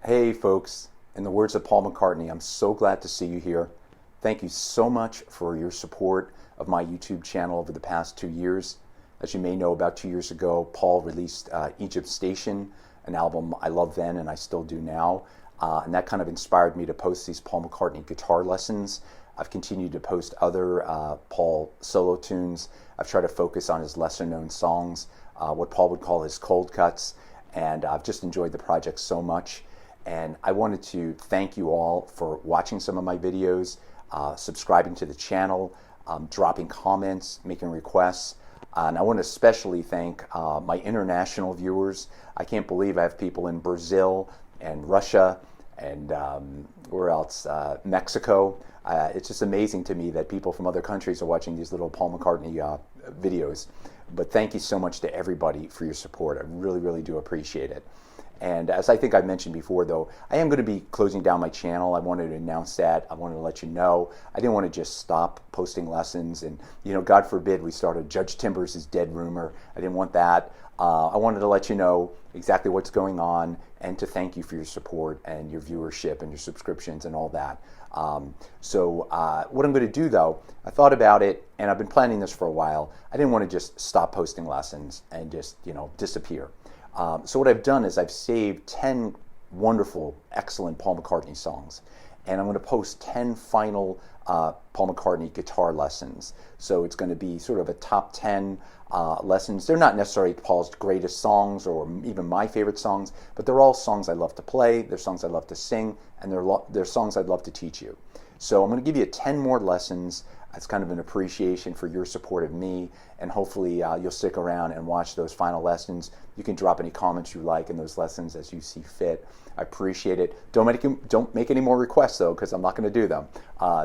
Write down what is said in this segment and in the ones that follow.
Hey folks, in the words of Paul McCartney, I'm so glad to see you here. Thank you so much for your support of my YouTube channel over the past 2 years. As you may know, about 2 years ago, Paul released Egypt Station, an album I loved then and I still do now. And that kind of inspired me to post these Paul McCartney guitar lessons. I've continued to post other Paul solo tunes. I've tried to focus on his lesser known songs, what Paul would call his cold cuts, and I've just enjoyed the project so much. And I wanted to thank you all for watching some of my videos, subscribing to the channel, dropping comments, making requests. And I want to especially thank my international viewers. I can't believe I have people in Brazil and Russia and where else? Mexico. It's just amazing to me that people from other countries are watching these little Paul McCartney videos. But thank you so much to everybody for your support. I really, really do appreciate it. And as I think I mentioned before, though, I am going to be closing down my channel. I wanted to announce that. I wanted to let you know. I didn't want to just stop posting lessons and, you know, God forbid we started Judge Timbers is dead rumor. I didn't want that. I wanted to let you know exactly what's going on and to thank you for your support and your viewership and your subscriptions and all that. What I'm going to do, though, I thought about it and I've been planning this for a while. I didn't want to just stop posting lessons and just, you know, disappear. So what I've done is I've saved 10 wonderful, excellent Paul McCartney songs, and I'm going to post 10 final Paul McCartney guitar lessons. So it's going to be sort of a top 10 lessons. They're not necessarily Paul's greatest songs or even my favorite songs, but they're all songs I love to play, they're songs I love to sing, and they're songs I'd love to teach you. So I'm going to give you 10 more lessons. It's kind of an appreciation for your support of me, and hopefully you'll stick around and watch those final lessons. You can drop any comments you like in those lessons as you see fit. I appreciate it. Don't make any more requests, though, because I'm not going to do them.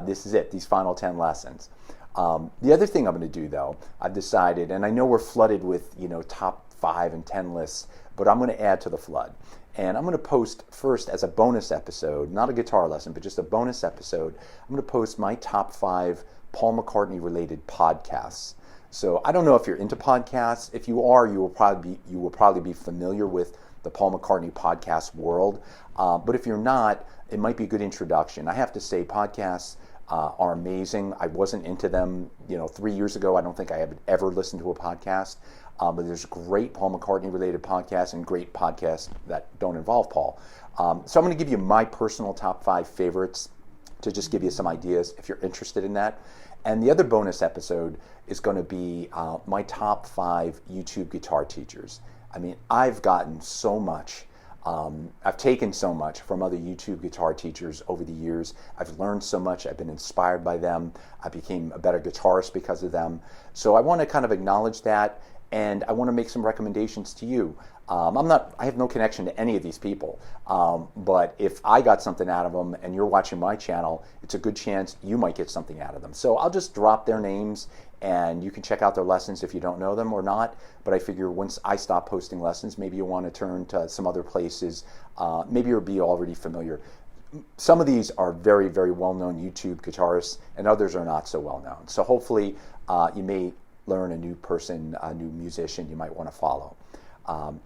This is it, these final 10 lessons. The other thing I'm going to do, though, I've decided, and I know we're flooded with, you know, top 5 and 10 lists, but I'm going to add to the flood. And I'm going to post first as a bonus episode, not a guitar lesson, but just a bonus episode. I'm going to post my top 5 Paul McCartney-related podcasts. So I don't know if you're into podcasts. If you are, you will probably be familiar with the Paul McCartney podcast world. But if you're not, it might be a good introduction. I have to say, podcasts are amazing. I wasn't into them, you know, 3 years ago. I don't think I have ever listened to a podcast. But there's great Paul McCartney-related podcasts and great podcasts that don't involve Paul. So I'm going to give you my personal top 5 favorites to just give you some ideas if you're interested in that. And the other bonus episode is going to be my top 5 YouTube guitar teachers. I mean, I've gotten so much. I've taken so much from other YouTube guitar teachers over the years. I've learned so much. I've been inspired by them. I became a better guitarist because of them. So I want to kind of acknowledge that, and I want to make some recommendations to you. I have no connection to any of these people, but if I got something out of them and you're watching my channel, it's a good chance you might get something out of them. So I'll just drop their names and you can check out their lessons if you don't know them or not. But I figure once I stop posting lessons, maybe you want to turn to some other places. Maybe you'll be already familiar. Some of these are very, very well-known YouTube guitarists and others are not so well-known. So hopefully you may learn a new person, a new musician you might want to follow.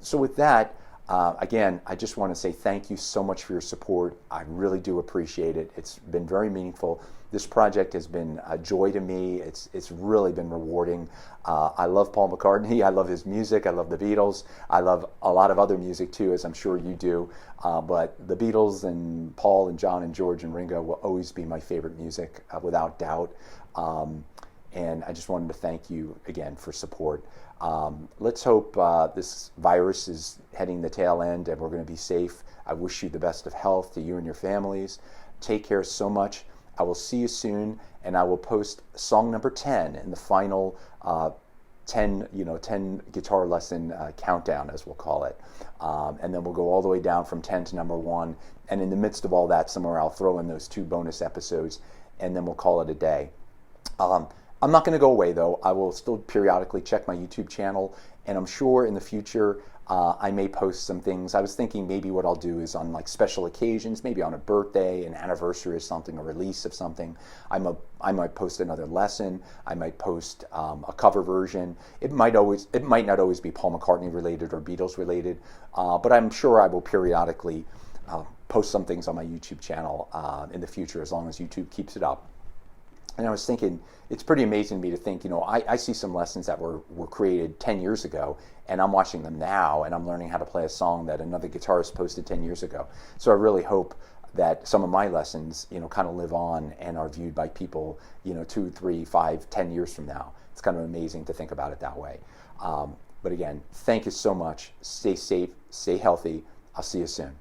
So with that, again, I just want to say thank you so much for your support. I really do appreciate it. It's been very meaningful. This project has been a joy to me. It's really been rewarding. I love Paul McCartney. I love his music. I love the Beatles. I love a lot of other music too, as I'm sure you do. But the Beatles and Paul and John and George and Ringo will always be my favorite music, without doubt. And I just wanted to thank you again for support. Let's hope this virus is heading the tail end and we're going to be safe. I wish you the best of health to you and your families. Take care so much. I will see you soon, and I will post song number 10 in the final 10 guitar lesson countdown, as we'll call it. And then we'll go all the way down from 10 to number 1. And in the midst of all that, somewhere I'll throw in those 2 bonus episodes, and then we'll call it a day. I'm not going to go away, though. I will still periodically check my YouTube channel, and I'm sure in the future I may post some things. I was thinking maybe what I'll do is on like special occasions, maybe on a birthday, an anniversary or something, a release of something, I might post another lesson. I might post a cover version. It might not always be Paul McCartney related or Beatles related, but I'm sure I will periodically post some things on my YouTube channel in the future, as long as YouTube keeps it up. And I was thinking, it's pretty amazing to me to think, I see some lessons that were created 10 years ago, and I'm watching them now, and I'm learning how to play a song that another guitarist posted 10 years ago. So I really hope that some of my lessons, kind of live on and are viewed by people, 2, 3, 5, 10 years from now. It's kind of amazing to think about it that way. But again, thank you so much. Stay safe, stay healthy. I'll see you soon.